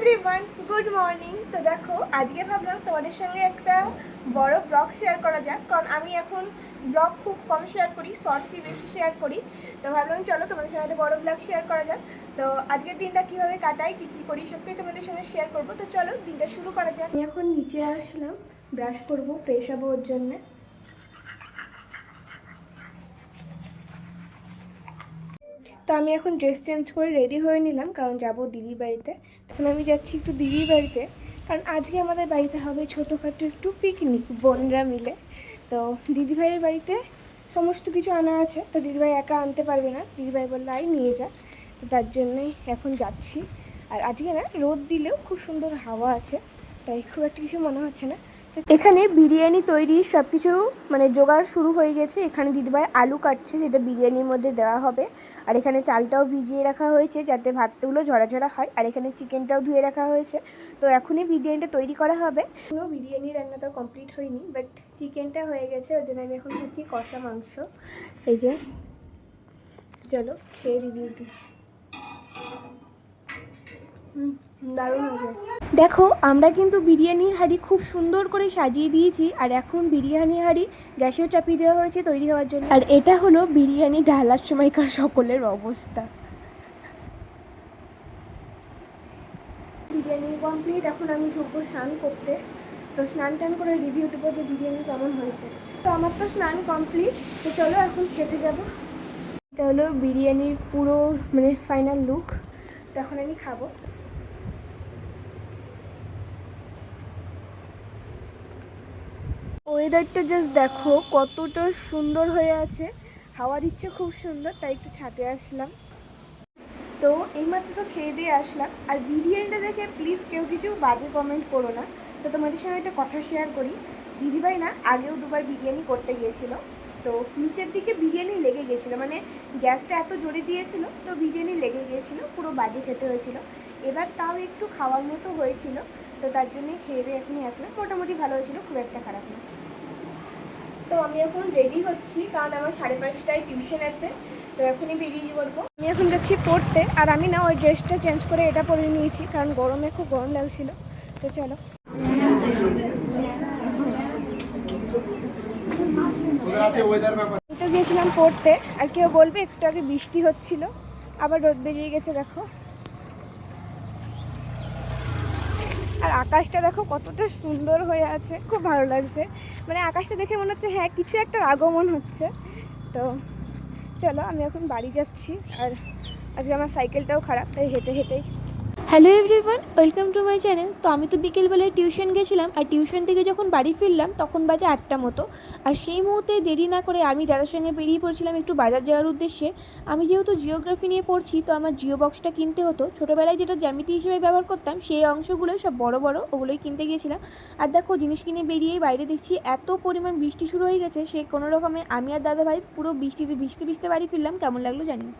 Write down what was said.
Everyone, good morning. তো দেখো, আজকে ভাবলাম তোমাদের সঙ্গে একটা বড় ব্লগ শেয়ার করা যাক, কারণ আমি এখন ব্লগ খুব কম শেয়ার করি, শর্টসই বেশি শেয়ার করি। তো ভাবলাম চলো তোমাদের সঙ্গে একটা বড় ব্লগ শেয়ার করা যাক। তো আজকের দিনটা কীভাবে কাটাই, কী কী করি, সবটাই তোমাদের সঙ্গে শেয়ার করবো। তো চলো দিনটা শুরু করা যাক। আমি এখন নিচে আসলাম, ব্রাশ করবো, ফ্রেশ হবো ওর জন্যে। তো আমি এখন ড্রেস চেঞ্জ করে রেডি হয়ে নিলাম, কারণ যাব দিদির বাড়িতে। তখন আমি যাচ্ছি একটু দিদির বাড়িতে, কারণ আজকে আমাদের বাড়িতে হবে ছোটোখাটো একটু পিকনিক, বোনরা মিলে। তো দিদিভাইয়ের বাড়িতে সমস্ত কিছু আনা আছে, তো দিদিভাই একা আনতে পারবে না, দিদিভাই বললে আই নিয়ে যা। তো তার জন্যই এখন যাচ্ছি। আর আজকে না রোদ দিলেও খুব সুন্দর হাওয়া আছে, তাই খুব একটা কিছু মনে হচ্ছে না। এখানে বিরিয়ানি তৈরি সব কিছু মানে জোগাড় শুরু হয়ে গেছে। এখানে দিদিভাই আলু কাটছে, যেটা বিরিয়ানির মধ্যে দেওয়া হবে। আর এখানে চালটাও ভিজিয়ে রাখা হয়েছে যাতে ভাতগুলো ঝরা ঝরা হয়। আর এখানে চিকেনটাও ধুয়ে রাখা হয়েছে। তো এখনই বিরিয়ানিটা তৈরি করা হবে। কোনো বিরিয়ানি রান্নাটা কমপ্লিট হয়নি, বাট চিকেনটা হয়ে গেছে। ওই জন্য আমি এখন খাচ্ছি কষা মাংস। এই যে, চলো খেয়ে রিভিউ দিই। দারুণ হয়েছে। দেখো, আমরা কিন্তু বিরিয়ানির হাঁড়ি খুব সুন্দর করে সাজিয়ে দিয়েছি। আর এখন বিরিয়ানির হাঁড়ি গ্যাসেও চাপিয়ে দেওয়া হয়েছে তৈরি হওয়ার জন্য। আর এটা হলো বিরিয়ানি ঢালার সময়কার সকলের অবস্থা। বিরিয়ানি কমপ্লিট, এখন আমি ঢুকবো স্নান করতে। তো স্নান টান করে রিভিউ দেবো যে বিরিয়ানি কেমন হয়েছে। তো আমার তো স্নান কমপ্লিট, তো চলো এখন খেতে যাব। এটা হলো বিরিয়ানির পুরো মানে ফাইনাল লুক। তো এখন আমি খাবো। ওয়েদারটা জাস্ট দেখো কতটা সুন্দর হয়ে আছে, হাওয়া দিচ্ছে খুব সুন্দর, তাই একটু ছাদে আসলাম। তো এইমাত্র তো খেয়ে দিয়ে আসলাম। আর বিরিয়ানিটা দেখে প্লিজ কেউ কিছু বাজে কমেন্ট করো না। তো তোমাদের সঙ্গে একটা কথা শেয়ার করি। দিদিভাই না আগেও দুবার বিরিয়ানি করতে গিয়েছিলো, তো নিচের দিকে বিরিয়ানি লেগে গিয়েছিলো, মানে গ্যাসটা এত জোরে দিয়েছিল, তো বিরিয়ানি লেগে গিয়েছিলো, পুরো বাজে খেতে হয়েছিল। এবার তাও একটু খাওয়ার মতো হয়েছিল, তো তার জন্যই খেয়ে দিয়ে এখনই আসলাম। মোটামুটি ভালো হয়েছিল, খুব একটা খারাপ না। তো আমি এখন রেডি হচ্ছি, কারণ আমার 5:30টায় টিউশন আছে। তো এখনই বেরিয়ে পড়বো। আমি এখন যাচ্ছি পড়তে। আর আমি না ওই ড্রেসটা চেঞ্জ করে এটা পরে নিয়েছি, কারণ গরমে খুব গরম লাগছিল। তো চলো, তো গিয়েছিলাম পড়তে। আর কেউ বলবে একটু আগে বৃষ্টি হচ্ছিল, আবার রোদ বেরিয়ে গেছে দেখো। আর আকাশটা দেখো কতটা সুন্দর হয়ে আছে, খুব ভালো লাগছে। মানে আকাশটা দেখে মনে হচ্ছে হ্যাঁ কিছু একটা আগমন হচ্ছে। তো চলো, আমি এখন বাড়ি যাচ্ছি। আর আজকে আমার সাইকেলটাও খারাপ, তাই হেঁটে হেঁটেই। Hello everyone, welcome to my channel. তো আমি তো বিকেলবেলায় টিউশন গেছিলাম, আর টিউশন থেকে যখন বাড়ি ফিরলাম তখন বাজে 8টা মতো। আর সেই মুহূর্তে দেরি না করে আমি দাদার সঙ্গে বেরিয়ে পড়ছিলাম একটু বাজার যাওয়ার উদ্দেশ্যে। আমি যেহেতু জিওগ্রাফি নিয়ে পড়ছি, তো আমার জিও বক্সটা কিনতে হতো। ছোটোবেলায় যেটা জ্যামিতি হিসেবে ব্যবহার করতাম, সেই অংশগুলোই সব বড় বড়, ওগুলোই কিনতে গিয়েছিলাম। আর দেখো, জিনিস কিনে বেরিয়েই বাইরে দেখছি এত পরিমাণ বৃষ্টি শুরু হয়ে গেছে, সে কোনো রকমে আমি আর দাদা ভাই পুরো বৃষ্টিতে ভিজতে ভিজতে বাড়ি ফিরলাম। কেমন লাগলো জানি না।